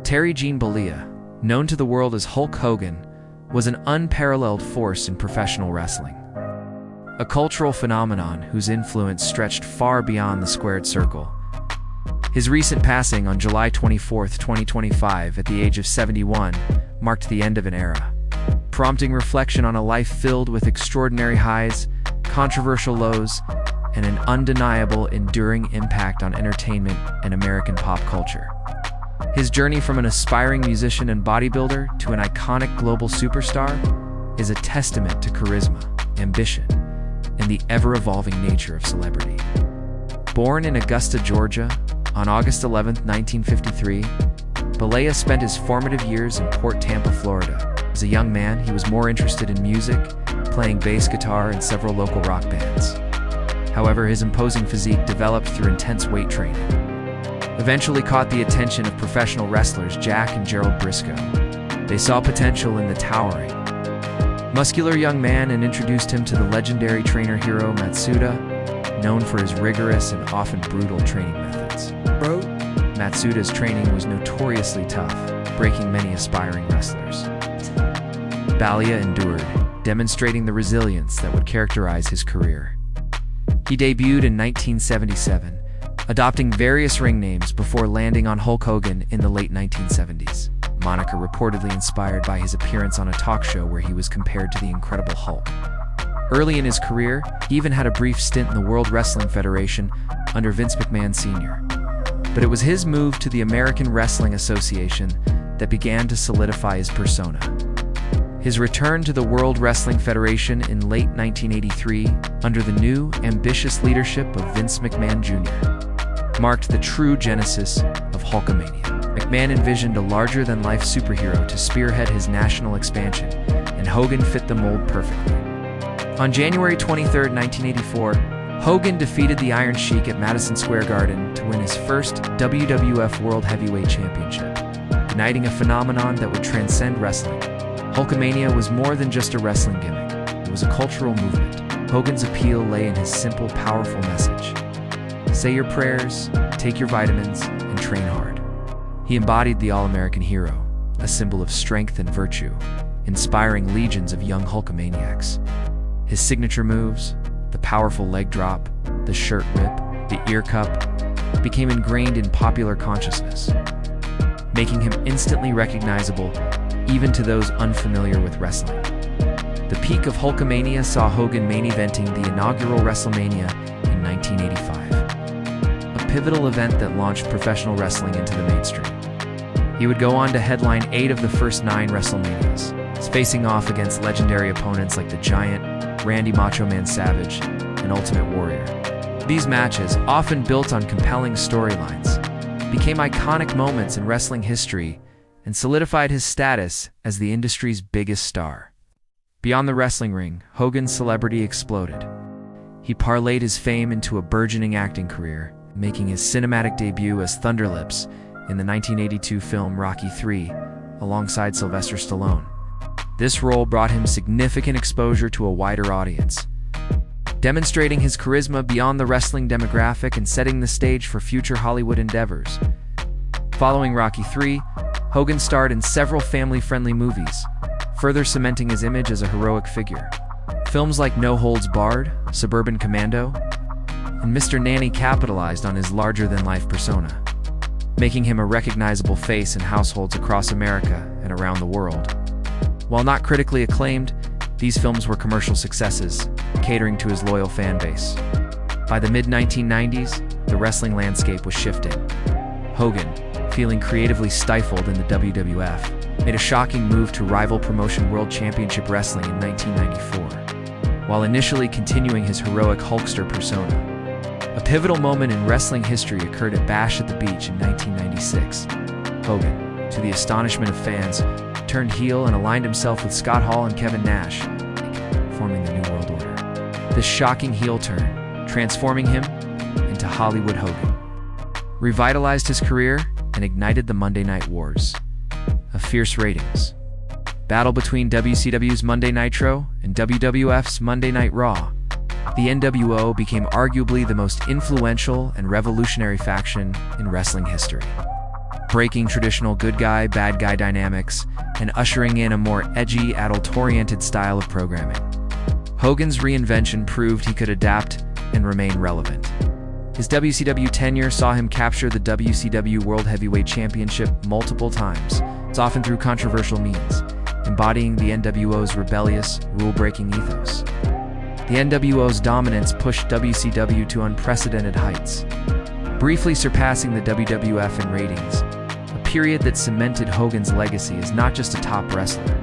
Terry Gene Bollea, known to the world as Hulk Hogan, was an unparalleled force in professional wrestling. A cultural phenomenon whose influence stretched far beyond the squared circle. His recent passing on July 24, 2025, at the age of 71, marked the end of an era, prompting reflection on a life filled with extraordinary highs, controversial lows, and an undeniable, enduring impact on entertainment and American pop culture. His journey from an aspiring musician and bodybuilder to an iconic global superstar is a testament to charisma, ambition, and the ever-evolving nature of celebrity. Born in Augusta, Georgia, on August 11, 1953, Bollea spent his formative years in Port Tampa, Florida. As a young man, he was more interested in music, playing bass guitar in several local rock bands. However, his imposing physique developed through intense weight training. Eventually caught the attention of professional wrestlers Jack and Gerald Briscoe. They saw potential in the towering, muscular young man and introduced him to the legendary trainer Hiro Matsuda, known for his rigorous and often brutal training methods. Matsuda's training was notoriously tough, breaking many aspiring wrestlers. Bollea endured, demonstrating the resilience that would characterize his career. He debuted in 1977, adopting various ring names before landing on Hulk Hogan in the late 1970s, moniker reportedly inspired by his appearance on a talk show where he was compared to the Incredible Hulk. Early in his career, he even had a brief stint in the World Wrestling Federation under Vince McMahon Sr. But it was his move to the American Wrestling Association that began to solidify his persona. His return to the World Wrestling Federation in late 1983, under the new, ambitious leadership of Vince McMahon Jr., marked the true genesis of Hulkamania. McMahon envisioned a larger-than-life superhero to spearhead his national expansion, and Hogan fit the mold perfectly. On January 23, 1984, Hogan defeated the Iron Sheik at Madison Square Garden to win his first WWF World Heavyweight Championship, igniting a phenomenon that would transcend wrestling. Hulkamania was more than just a wrestling gimmick. It was a cultural movement. Hogan's appeal lay in his simple, powerful message. Say your prayers, take your vitamins, and train hard. He embodied the all-American hero, a symbol of strength and virtue, inspiring legions of young Hulkamaniacs. His signature moves, the powerful leg drop, the shirt rip, the ear cup, became ingrained in popular consciousness, making him instantly recognizable even to those unfamiliar with wrestling. The peak of Hulkamania saw Hogan main eventing the inaugural WrestleMania in 1985, a pivotal event that launched professional wrestling into the mainstream. He would go on to headline 8 of the first 9 WrestleManias, facing off against legendary opponents like The Giant, Randy Macho Man Savage, and Ultimate Warrior. These matches, often built on compelling storylines, became iconic moments in wrestling history and solidified his status as the industry's biggest star. Beyond the wrestling ring, Hogan's celebrity exploded. He parlayed his fame into a burgeoning acting career, making his cinematic debut as Thunderlips in the 1982 film Rocky III, alongside Sylvester Stallone. This role brought him significant exposure to a wider audience, demonstrating his charisma beyond the wrestling demographic and setting the stage for future Hollywood endeavors. Following Rocky III, Hogan starred in several family-friendly movies, further cementing his image as a heroic figure. Films like No Holds Barred, Suburban Commando, and Mr. Nanny capitalized on his larger-than-life persona, making him a recognizable face in households across America and around the world. While not critically acclaimed, these films were commercial successes, catering to his loyal fan base. By the mid-1990s, the wrestling landscape was shifting. Hogan, feeling creatively stifled in the WWF, made a shocking move to rival promotion World Championship Wrestling in 1994, while initially continuing his heroic Hulkster persona. A pivotal moment in wrestling history occurred at Bash at the Beach in 1996. Hogan, to the astonishment of fans, turned heel and aligned himself with Scott Hall and Kevin Nash, forming the New World Order. This shocking heel turn, transforming him into Hollywood Hogan, revitalized his career and ignited the Monday Night Wars, of fierce ratings. Battle between WCW's Monday Nitro and WWF's Monday Night Raw. The NWO became arguably the most influential and revolutionary faction in wrestling history. breaking traditional good guy, bad guy dynamics and ushering in a more edgy, adult-oriented style of programming. Hogan's reinvention proved he could adapt and remain relevant. His WCW tenure saw him capture the WCW World Heavyweight Championship multiple times, often through controversial means, embodying the NWO's rebellious, rule-breaking ethos. The NWO's dominance pushed WCW to unprecedented heights, briefly surpassing the WWF in ratings, a period that cemented Hogan's legacy as not just a top wrestler,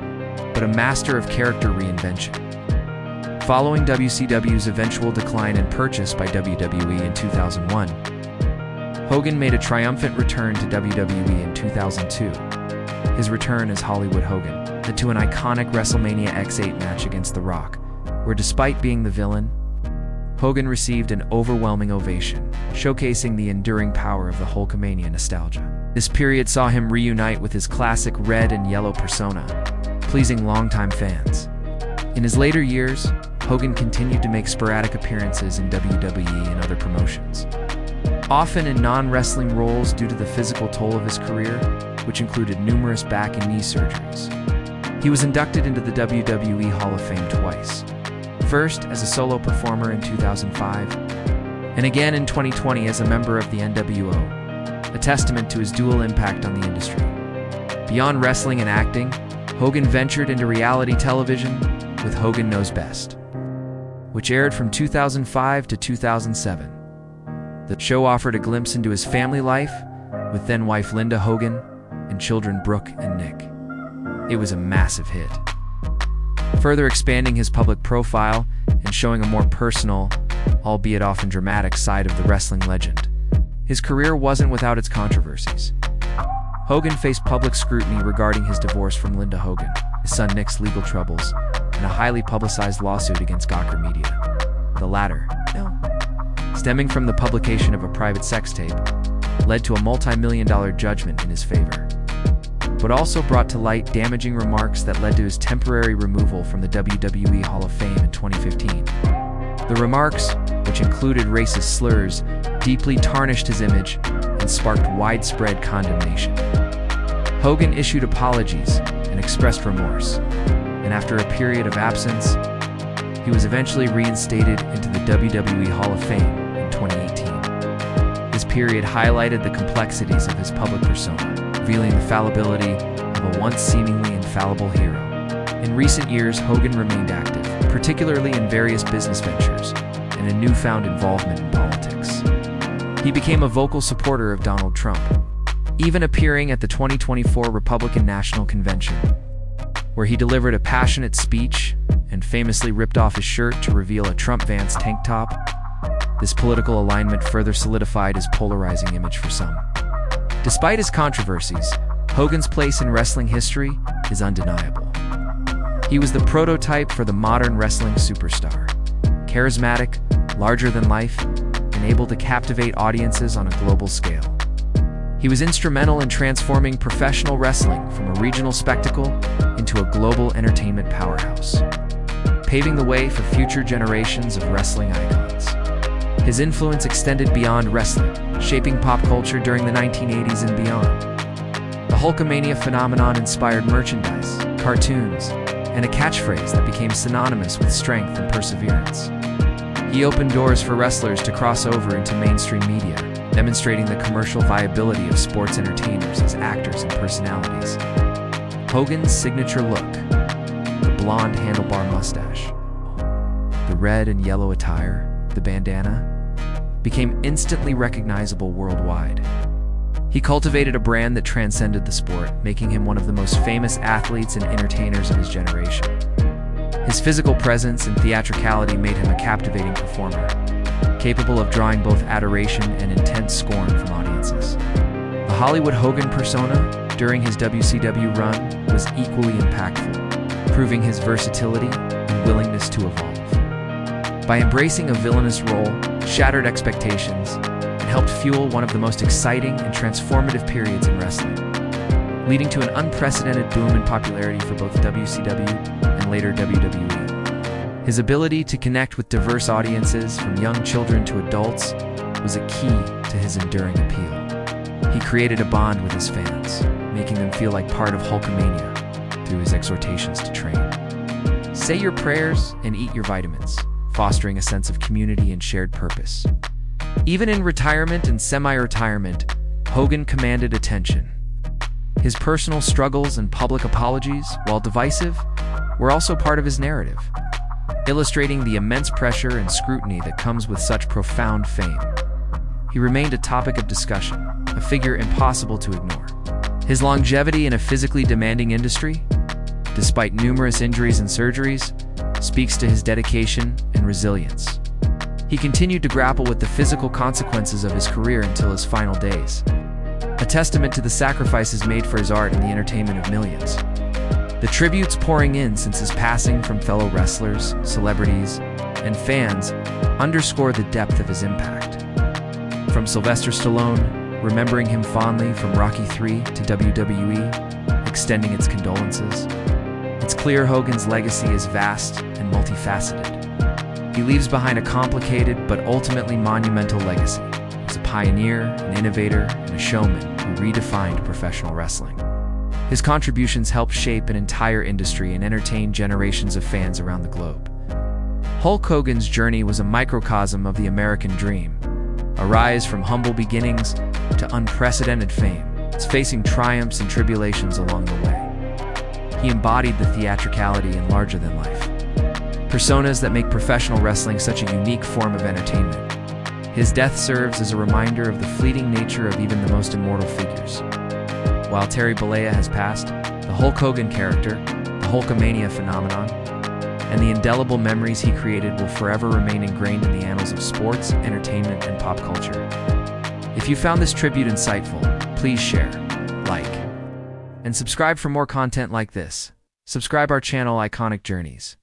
but a master of character reinvention. Following WCW's eventual decline and purchase by WWE in 2001, Hogan made a triumphant return to WWE in 2002. His return as Hollywood Hogan led to an iconic WrestleMania X8 match against The Rock, where despite being the villain, Hogan received an overwhelming ovation, showcasing the enduring power of the Hulkamania nostalgia. This period saw him reunite with his classic red and yellow persona, pleasing longtime fans. In his later years, Hogan continued to make sporadic appearances in WWE and other promotions, often in non-wrestling roles due to the physical toll of his career, which included numerous back and knee surgeries. He was inducted into the WWE Hall of Fame twice, first as a solo performer in 2005, and again in 2020 as a member of the NWO, a testament to his dual impact on the industry. Beyond wrestling and acting, Hogan ventured into reality television with Hogan Knows Best, which aired from 2005 to 2007. The show offered a glimpse into his family life with then-wife Linda Hogan and children Brooke and Nick. It was a massive hit, further expanding his public profile and showing a more personal, albeit often dramatic, side of the wrestling legend. His career wasn't without its controversies. Hogan faced public scrutiny regarding his divorce from Linda Hogan, his son Nick's legal troubles, and a highly publicized lawsuit against Gawker Media. The latter, stemming from the publication of a private sex tape, led to a multi-million-dollar judgment in his favor, but also brought to light damaging remarks that led to his temporary removal from the WWE Hall of Fame in 2015. The remarks, which included racist slurs, deeply tarnished his image and sparked widespread condemnation. Hogan issued apologies and expressed remorse, and after a period of absence, he was eventually reinstated into the WWE Hall of Fame in 2018. This period highlighted the complexities of his public persona, revealing the fallibility of a once seemingly infallible hero. In recent years, Hogan remained active, particularly in various business ventures and a newfound involvement in politics. He became a vocal supporter of Donald Trump, even appearing at the 2024 Republican National Convention, where he delivered a passionate speech and famously ripped off his shirt to reveal a Trump Vance tank top. This political alignment further solidified his polarizing image for some. Despite his controversies, Hogan's place in wrestling history is undeniable. He was the prototype for the modern wrestling superstar, charismatic, larger than life, and able to captivate audiences on a global scale. He was instrumental in transforming professional wrestling from a regional spectacle into a global entertainment powerhouse, paving the way for future generations of wrestling icons. His influence extended beyond wrestling, shaping pop culture during the 1980s and beyond. The Hulkamania phenomenon inspired merchandise, cartoons, and a catchphrase that became synonymous with strength and perseverance. He opened doors for wrestlers to cross over into mainstream media, demonstrating the commercial viability of sports entertainers as actors and personalities. Hogan's signature look, the blonde handlebar mustache, the red and yellow attire, the bandana, became instantly recognizable worldwide. He cultivated a brand that transcended the sport, making him one of the most famous athletes and entertainers of his generation. His physical presence and theatricality made him a captivating performer, capable of drawing both adoration and intense scorn from audiences. The Hollywood Hogan persona, during his WCW run, was equally impactful, proving his versatility and willingness to evolve. By embracing a villainous role, shattered expectations, and helped fuel one of the most exciting and transformative periods in wrestling, leading to an unprecedented boom in popularity for both WCW and later WWE. His ability to connect with diverse audiences, from young children to adults, was a key to his enduring appeal. He created a bond with his fans, making them feel like part of Hulkamania through his exhortations to train. Say your prayers and eat your vitamins, fostering a sense of community and shared purpose. Even in retirement and semi-retirement, Hogan commanded attention. His personal struggles and public apologies, while divisive, were also part of his narrative, illustrating the immense pressure and scrutiny that comes with such profound fame. He remained a topic of discussion, a figure impossible to ignore. His longevity in a physically demanding industry, despite numerous injuries and surgeries, speaks to his dedication and resilience. He continued to grapple with the physical consequences of his career until his final days, a testament to the sacrifices made for his art and the entertainment of millions. The tributes pouring in since his passing from fellow wrestlers, celebrities, and fans underscore the depth of his impact. From Sylvester Stallone, remembering him fondly from Rocky III, to WWE, extending its condolences, it's clear Hogan's legacy is vast and multifaceted. He leaves behind a complicated but ultimately monumental legacy as a pioneer, an innovator, and a showman who redefined professional wrestling. His contributions helped shape an entire industry and entertain generations of fans around the globe. Hulk Hogan's journey was a microcosm of the American dream, a rise from humble beginnings to unprecedented fame, facing triumphs and tribulations along the way. He embodied the theatricality and larger-than-life personas that make professional wrestling such a unique form of entertainment. His death serves as a reminder of the fleeting nature of even the most immortal figures. While Terry Bollea has passed, the Hulk Hogan character, the Hulkamania phenomenon, and the indelible memories he created will forever remain ingrained in the annals of sports, entertainment, and pop culture. If you found this tribute insightful, please share, like, and subscribe for more content like this. Subscribe our channel, Iconic Journeys.